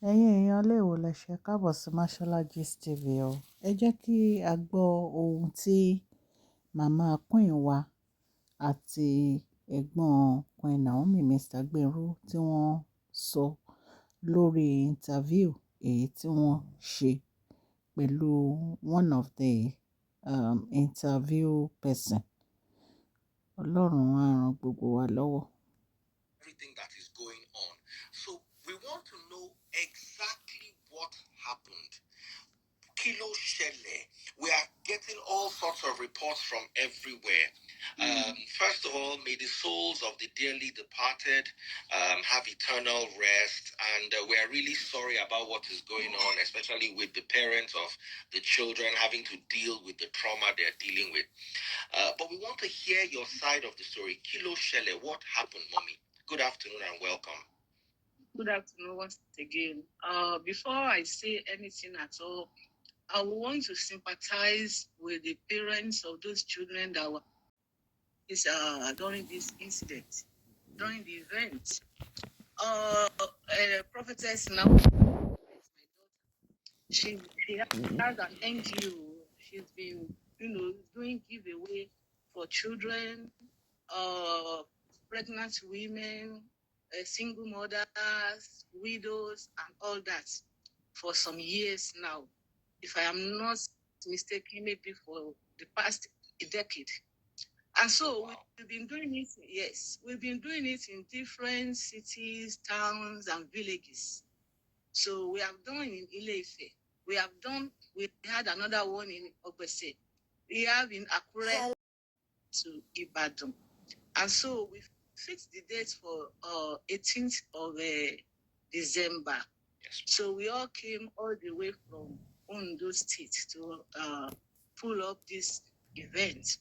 Ẹ̀yin èèyàn lè wò lẹ́sẹ̀ káàbọ̀ sí Mashola Gist TV o. Ẹ jẹ́ kí a gbọ́ ohun tí màmá Queen wa àti ẹ̀gbọ́n Queen Naomi Mr. Gbénró tí wọ́n sọ lórí interview èyí tí wọ́n ṣe pẹ̀lú one of the interview person. Ọlọ́run á ràn gbogbo wa lọ́wọ́. Everything that is going on. So we want to know exactly what happened. Kilo Shele. We are getting all sorts of reports from everywhere. First of all, may the souls of the dearly departed have eternal rest. And we are really sorry about what is going on, especially with the parents of the children having to deal with the trauma they're dealing with. But we want to hear your side of the story. Kilo Shele, what happened, Mommy? Good afternoon and welcome. Good afternoon once again. Before I say anything at all, I want to sympathize with the parents of those children that were during this incident, during the event. Prophetess now, she has an NGO. She's been, doing giveaway for children, pregnant women, single mothers, widows, and all that for some years now. If I am not mistaken, maybe for the past decade. And so we've been doing it, yes, we've been doing it in different cities, towns, and villages. So we have done in Ile-Ife. We had another one in Ogbese. We have in Akure to Ibadan. And so we fixed the date for 18th of December. Yes. So we all came all the way from Ondo State to pull up this event.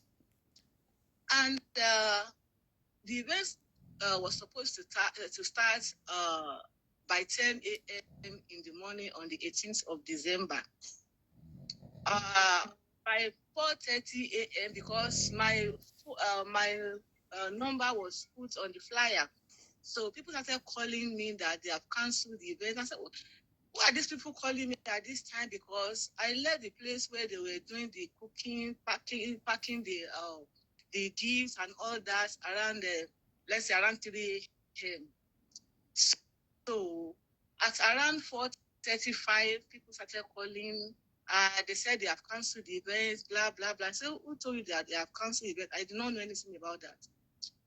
And the event was supposed to start by 10 a.m. in the morning on the 18th of December. By 4:30 a.m. because my number was put on the flyer. So people started calling me that they have cancelled the event. I said, why are these people calling me at this time? Because I left the place where they were doing the cooking, packing the gifts and all that around let's say around 3 a.m. So at around 4:35, people started calling. They said they have cancelled the event, blah, blah, blah. So who told you that they have cancelled the event? I did not know anything about that.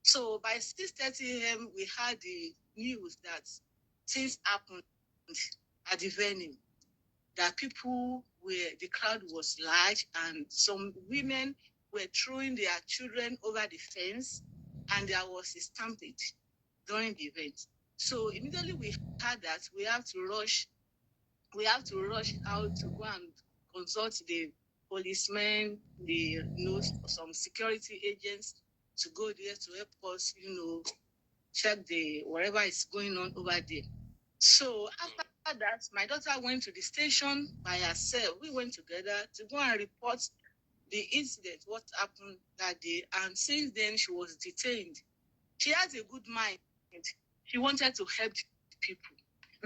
So by 6:30 a.m., we had the news that things happened at the venue, that the crowd was large and some women were throwing their children over the fence and there was a stampede during the event. So immediately we heard that we have to rush out to go and consult the policemen, some security agents to go there to help us, check whatever is going on over there. So after that, my daughter went to the station by herself. We went together to go and report the incident, what happened that day. And since then, she was detained. She has a good mind. She wanted to help people.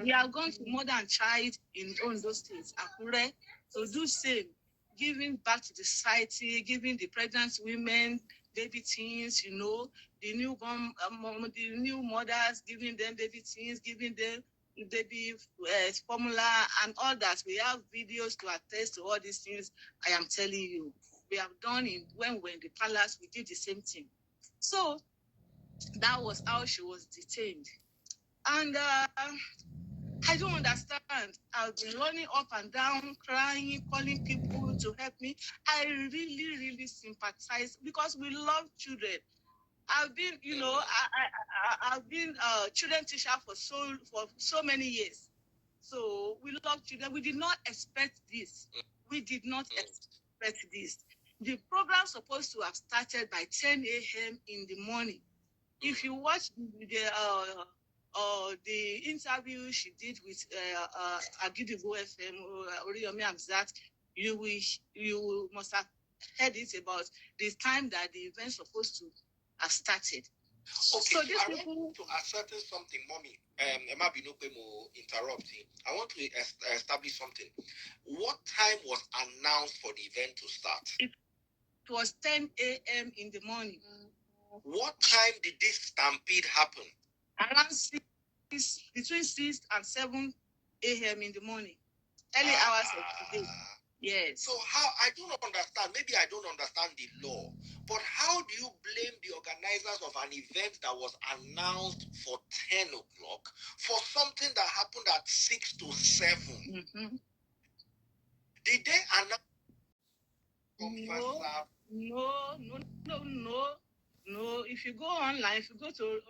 We have gone to Mother and Child in Ondo State, Akure, to do same, giving back to the society, giving the pregnant women, baby teens, the new mothers, giving them baby teens, giving them baby formula and all that. We have videos to attest to all these things. I am telling you, we have done it when we're in the palace. We did the same thing. So that was how she was detained. And I don't understand. I've been running up and down, crying, calling people to help me. I really, really sympathize because we love children. I've been, I've been a children teacher for so many years. So we love children. We did not expect this. We did not expect this. The program supposed to have started by 10 a.m. in the morning. If you watch the interview she did with Agidigbo FM, Oriyomi Amzat, you must have heard it about the time that the event supposed to have started. Okay, so I want to ascertain something, mommy. Emma Binope mo interrupting. I want to establish something. What time was announced for the event to start? It was 10 a.m. in the morning. What time did this stampede happen? Around 6, between 6 and 7 a.m. in the morning. Early hours of the day. Yes. So how, I don't understand, maybe I don't understand the law, but how do you blame the organizers of an event that was announced for 10 o'clock for something that happened at 6 to 7? Mm-hmm. Did they announce? No. If you go online, if you go to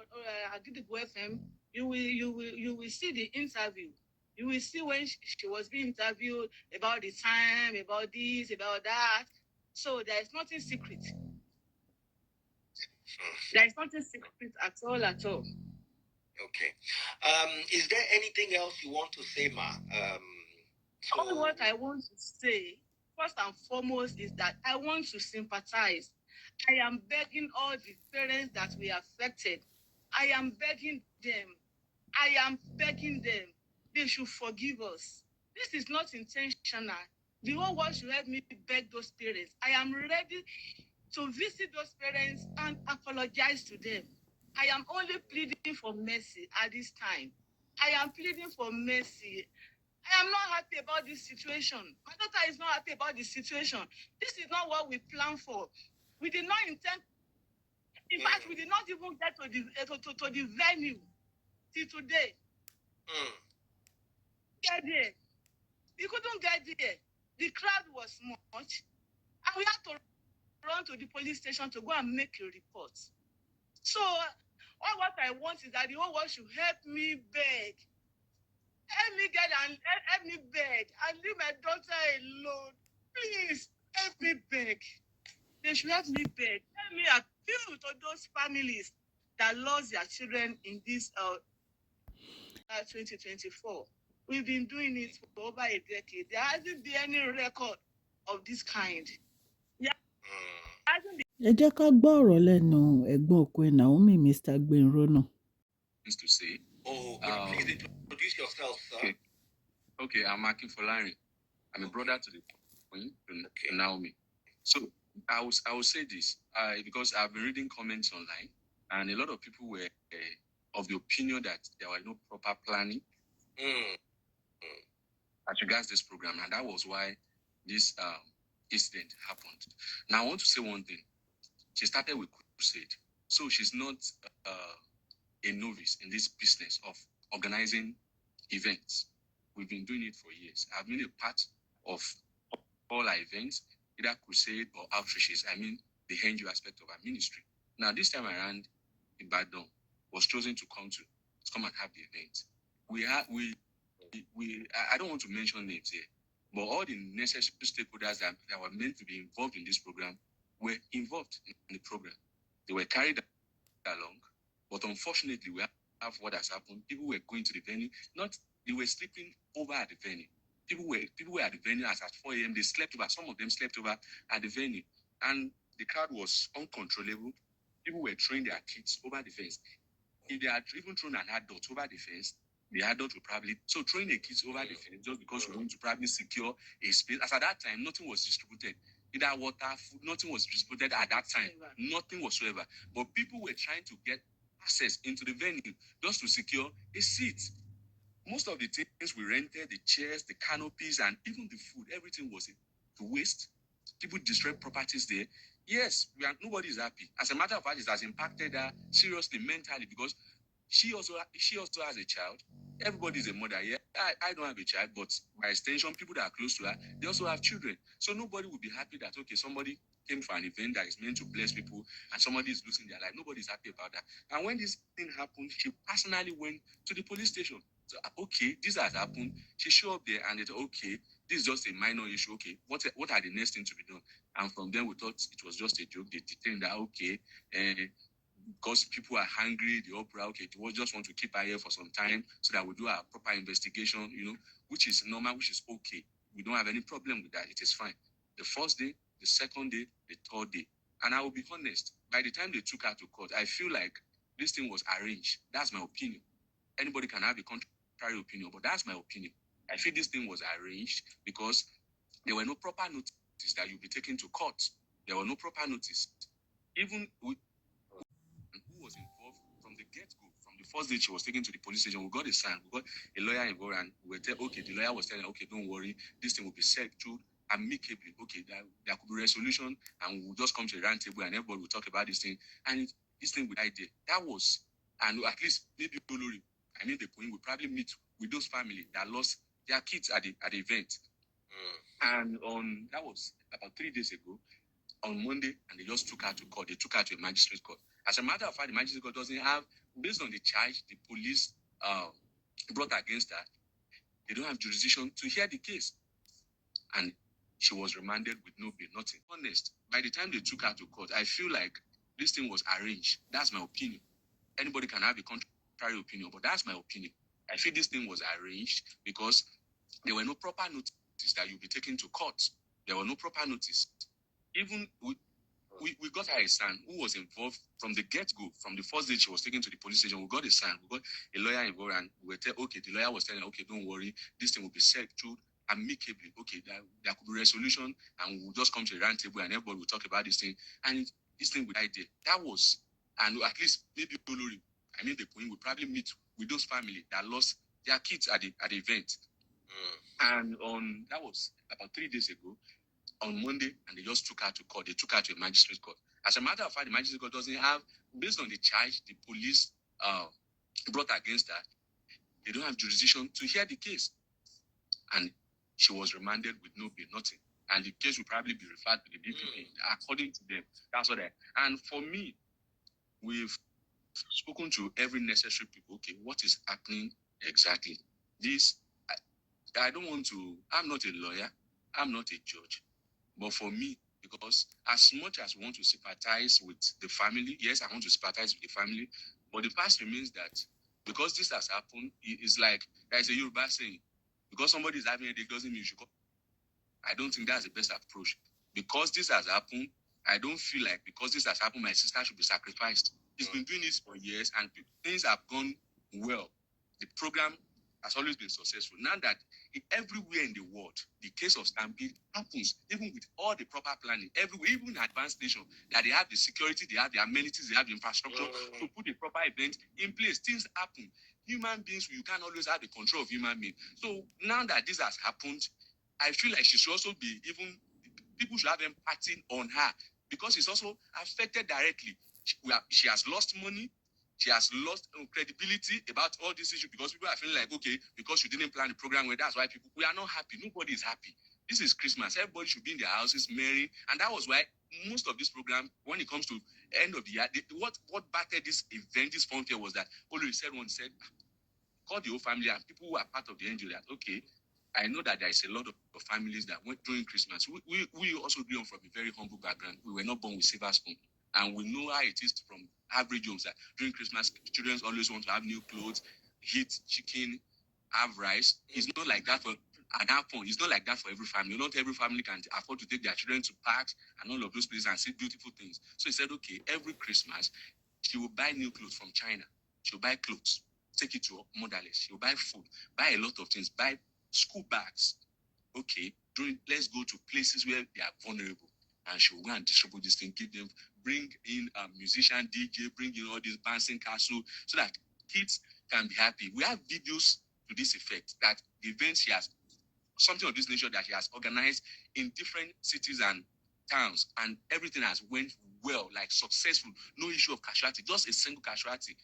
Agidigbo FM, you will see the interview. You will see when she was being interviewed about the time, about this, about that. So there is nothing secret. There is nothing secret at all. Okay. Is there anything else you want to say, ma? All what I want to say, first and foremost, is that I want to sympathize. I am begging all the parents that were affected. I am begging them. They should forgive us. This is not intentional. The whole world should help me beg those parents. I am ready to visit those parents and apologize to them. I am only pleading for mercy at this time. I am pleading for mercy. I am not happy about this situation. My daughter is not happy about the situation. This is not what we planned for. We did not intend. In fact, we did not even get to the venue till today. Get there. We couldn't get there. The crowd was much. And we had to run to the police station to go and make a report. So, all what I want is that the whole world should help me beg. Help me get and help me beg and leave my daughter alone. Please, help me beg. They should help me beg. Help me appeal to those families that lost their children in this 2024. We've been doing it for over a decade. There hasn't been any record of this kind. There hasn't been. Ẹ jẹ́ ká gbọ́ ọ̀rọ̀ lẹ́nu ẹ̀gbọ́n ọkọ ẹ̀ Naomi, Mr. Gbenro náà. Things to say. Oh, please introduce yourself, sir. Okay, I'm Akin Folari. I'm a brother to the Queen, to Naomi. So I will say this because I've been reading comments online, and a lot of people were of the opinion that there was no proper planning as regards this program, and that was why this incident happened. Now I want to say one thing. She started with crusade, so she's not a novice in this business of organizing events. We've been doing it for years. I've been a part of all our events, either crusade or outreaches. I mean, the NGO aspect of our ministry. Now, this time around, Ibadan was chosen to come and have the event. I don't want to mention names here, but all the necessary stakeholders that were meant to be involved in this program were involved in the program. They were carried along, but unfortunately, we have what has happened. People were going to the venue, they were sleeping over at the venue. People were at the venue as at 4 a.m. They slept over. Some of them slept over at the venue, and the crowd was uncontrollable. People were throwing their kids over the fence. If they had even thrown an adult over the fence, the adult would probably throwing the kids over the fence just because we want to probably secure a space. As at that time, nothing was distributed. Either water, food, nothing was distributed at that time. Nothing whatsoever. But people were trying to get access into the venue just to secure a seat. Most of the things we rented, the chairs, the canopies, and even the food, everything was to waste. People destroyed properties there. Yes, nobody is happy. As a matter of fact, it has impacted her seriously mentally because she also has a child. Everybody is a mother. Yeah, I don't have a child, but by extension, people that are close to her, they also have children. So nobody will be happy that, okay, somebody came for an event that is meant to bless people and somebody is losing their life. Nobody is happy about that. And when this thing happened, she personally went to the police station. So, okay, this has happened. She showed up there and it's okay, this is just a minor issue. Okay, what are the next things to be done? And from then we thought it was just a joke. They detained that, okay, because people are hungry, the opera, okay, they just want to keep her here for some time so that we do our proper investigation, which is normal, which is okay. We don't have any problem with that. It is fine. The first day, the second day, the third day. And I will be honest, by the time they took her to court, I feel like this thing was arranged. That's my opinion. Anybody can have a contrary opinion, but that's my opinion. I feel this thing was arranged because there were no proper notice that you'll be taken to court. There were no proper notice. Even with who was involved from the get-go, from the first day she was taken to the police station, we got a sign, we got a lawyer involved, and we were telling, okay, the lawyer was telling, okay, don't worry, this thing will be settled amicably. Okay, there could be resolution, and we'll just come to a round table, and everybody will talk about this thing, and this thing would idea. That was, and at least maybe Olori, I mean the point, will probably meet with those family that lost their kids at the event. And on that was about 3 days ago, on Monday, and they just took her to court. They took her to a magistrate court. As a matter of fact, the magistrate court doesn't have, based on the charge the police brought against her, they don't have jurisdiction to hear the case. And she was remanded with no bail, nothing. Honest, by the time they took her to court, I feel like this thing was arranged. That's my opinion. Anybody can have a contrary opinion, but that's my opinion. I feel this thing was arranged because there were no proper notice that you'll be taken to court. There were no proper notice. Even we got her a son who was involved from the get-go, from the first day she was taken to the police station. We got a son, we got a lawyer involved, and we were telling, okay, the lawyer was telling, okay, don't worry, this thing will be settled amicably. Okay, there could be resolution, and we'll just come to a round table, and everybody will talk about this thing, and this thing would idea. That was, and at least maybe Olori, I mean the point, will probably meet with those family that lost their kids at the event. And on that was about 3 days ago, on Monday, and they just took her to court. They took her to a magistrate court. As a matter of fact, the magistrate court doesn't have, based on the charge the police brought against her, they don't have jurisdiction to hear the case. And she was remanded with no bail, nothing. And the case will probably be referred to the DPP, according to them. That's what and for me, we've spoken to every necessary people. Okay, what is happening exactly? This, I don't want to, I'm not a lawyer, I'm not a judge. But for me, because as much as we want to sympathize with the family, yes, I want to sympathize with the family, but the fact remains that because this has happened, it's like, there's a Yoruba saying, because somebody is having a headache doesn't mean you should come. I don't think that's the best approach. Because this has happened, I don't feel like because this has happened, my sister should be sacrificed. He's been doing this for years, and things have gone well. The program has always been successful. Now that everywhere in the world, the case of stampede happens, even with all the proper planning, everywhere, even in advanced nation, that they have the security, they have the amenities, they have the infrastructure to put a proper event in place. Things happen. Human beings, you can't always have the control of human beings. So now that this has happened, I feel like she should also be even, people should have empathy on her because it's also affected directly. She has lost money. She has lost credibility about all this issue because people are feeling like, okay, because you didn't plan the program, well, that's why we are not happy. Nobody is happy. This is Christmas. Everybody should be in their houses merry. And that was why most of this program, when it comes to end of the year, what battered this event, this fun fair was that Olori said, call the whole family and people who are part of the NGO that, okay, I know that there is a lot of families that went during Christmas. We also grew up from a very humble background. We were not born with silver spoon. And we know how it is from average homes that during Christmas, children always want to have new clothes, eat chicken, have rice. It's not like that at that point. It's not like that for every family. Not every family can afford to take their children to parks and all of those places and see beautiful things. So he said, okay, every Christmas, she will buy new clothes from China. She'll buy clothes, take it to motherless. She'll buy food, buy a lot of things, buy school bags. Okay, let's go to places where they are vulnerable. And she'll go and distribute this thing, give them, bring in a musician, DJ, bring in all these bouncing castle so that kids can be happy. We have videos to this effect that the events she has, something of this nature that she has organized in different cities and towns, and everything has went well, like successful, no issue of casualty, just a single casualty.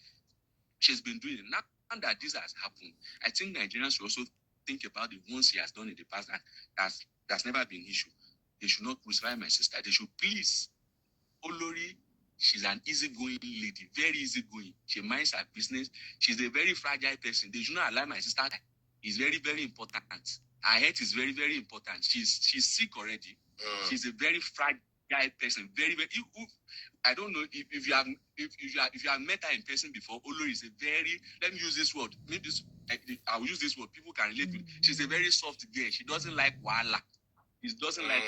She's been doing it. Now that this has happened, I think Nigerians should also think about the ones she has done in the past, and that's never been an issue. They should not crucify my sister. They should please. Olori, she's an easygoing lady, very easygoing. She minds her business. She's a very fragile person. They should not allow my sister. It's very, very important. Her health is very, very important. She's sick already. She's a very fragile person. Very, very. I don't know if you have met her in person before. Olori is a very. Let me use this word. Maybe I will use this word. People can relate with. She's a very soft girl. She doesn't like wala. She doesn't like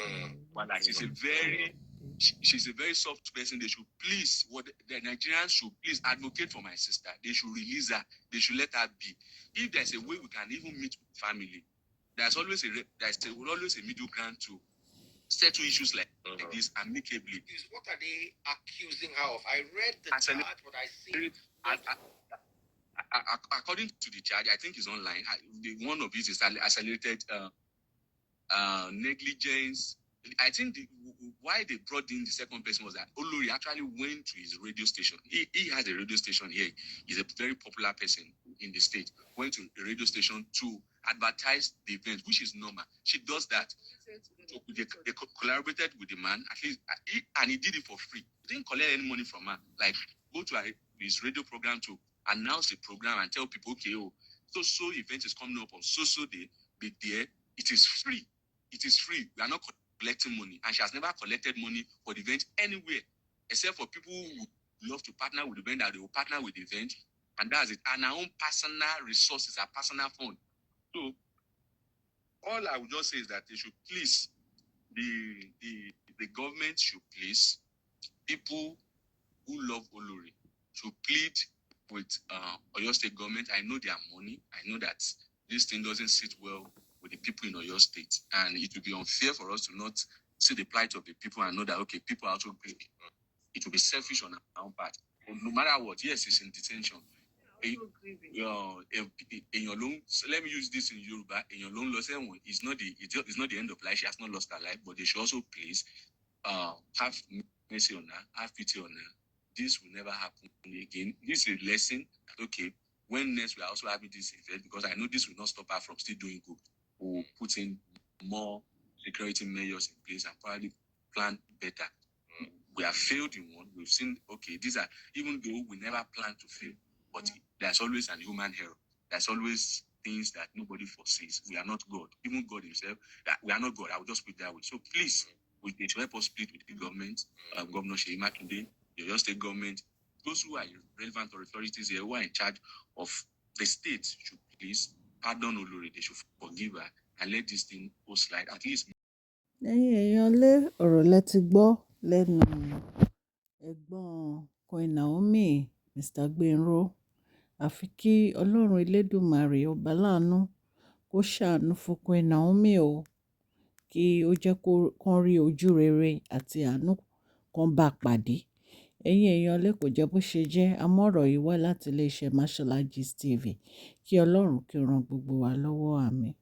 wala. She's a very she's a very soft person. They should please, the Nigerians should please advocate for my sister. They should release her. They should let her be. If there's a way we can even meet with family, there's always always a middle ground to settle issues like this amicably. What are they accusing her of? I read the charge, but I see. According to the charge, I think it's online. One of it is accelerated negligence. I think why they brought in the second person was that Olori actually went to his radio station. He has a radio station here. He's a very popular person in the state. Went to a radio station to advertise the event, which is normal. She does that. So they collaborated with the man, at least, and he did it for free. He didn't collect any money from her. Like, go to his radio program to announce the program and tell people, okay, so event is coming up on so day, be there. It is free. It is free. We are not collecting money. And she has never collected money for the event anywhere, except for people who love to partner with the event, that they will partner with the event. And that's it. And our own personal resources, our personal fund. So all I would just say is that they should please, the government should please, people who love Olori should plead with Oyo State government. I know their money. I know that this thing doesn't sit well with the people in Oyo State, and it would be unfair for us to not see the plight of the people and know that, okay, people are also greedy. It will be selfish on our own part. But no matter what, yes, it's in detention. So let me use this in Yoruba. In your long loss, it's not the end of life. She has not lost her life, but they should also please have mercy on her, have pity on her. This will never happen again. This is a lesson that, okay, when next we are also having this event, because I know this will not stop her from still doing good. We'll put in more security measures in place and probably plan better. We have failed in one. We've seen, okay, these are, even though we never planned to fail, but there's always an human error. There's always things that nobody foresees. We are not God. Even God himself, that we are not God. I will just put it that way. So please, they should help us split with the government, Governor Seyi Makinde, the Oyo State government, those who are relevant authorities here, who are in charge of the state, should please pardon Olori. They should forgive her and let this thing go slide. At least. Ẹ̀yin èèyàn lé ọ̀rọ̀ lẹ ti gbọ́ lẹ́nu ẹ̀gbọ́n Queen Naomi, Mr. Gbenro. Àfi kí Ọlọ́run Elédùmarè ọba láàánú kó ṣàánú fún Queen Naomi o, kí ó jẹ́ kán rí ojú rere àti àánú kan bá pàdé. Ẹ̀yin èèyàn lé kò jẹ́ bó ṣe jẹ́, amọ̀rọ̀ yìí wá láti iléeṣẹ́ Mashola Gist TV. Kí Ọlọ́run kí ó ran gbogbo wa lọ́wọ́, àmín.